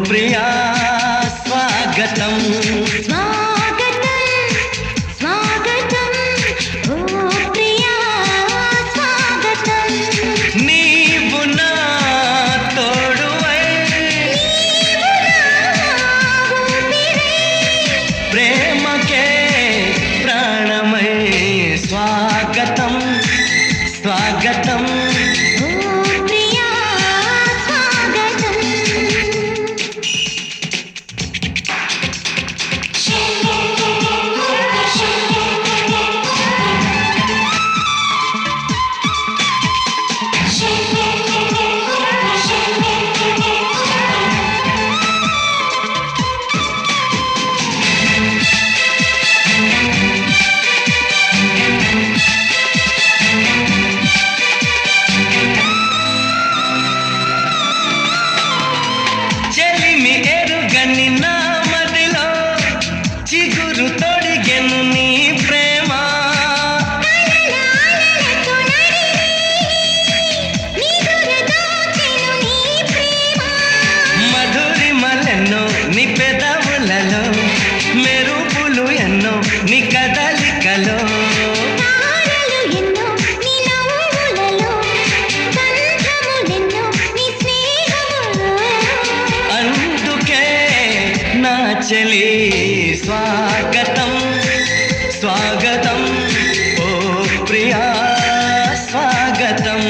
ప్రియా స్వాగతం స్వాగతం స్వాగతం ఓ ప్రియా స్వాగతం నీవు నా తోడువై ప్రేమకే ప్రాణమై స్వాగతం స్వాగతం చెలిమి ఎరుగని నా మదిలో చిగురు తొడిగెను నీ ప్రేమ మధురిమలెన్నో నీ పెదవులలో మెరుపులు ఎన్నో నీ కదలికలో అందుకే నా చెలి స్వాగతం స్వాగతం ఓ ప్రియా స్వాగతం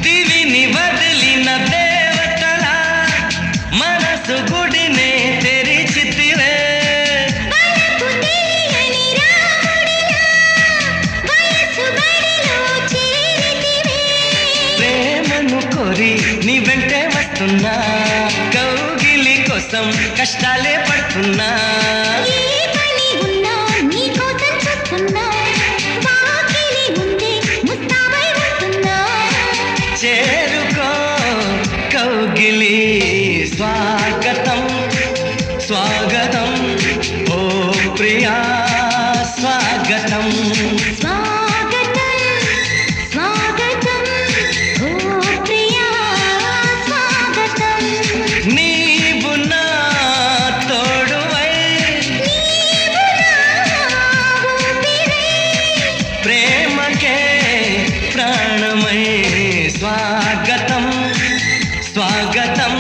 దివిని వదిలిన దేవతల మనసు గుడినే తెరిచితివే ప్రేమను కోరి నీ వెంటే వస్తున్నా కౌగిలి కోసం కష్టాలే పడుతున్నా చేరుకో కౌగిలి స్వాగతం స్వాగతం ఓ ప్రియా స్వాగతం స్వాగతం స్వాగతం ఓ ప్రియా స్వాగతం నీవు నా తోడువై ప్రేమకే ప్రాణమై స్వాగతం స్వాగతం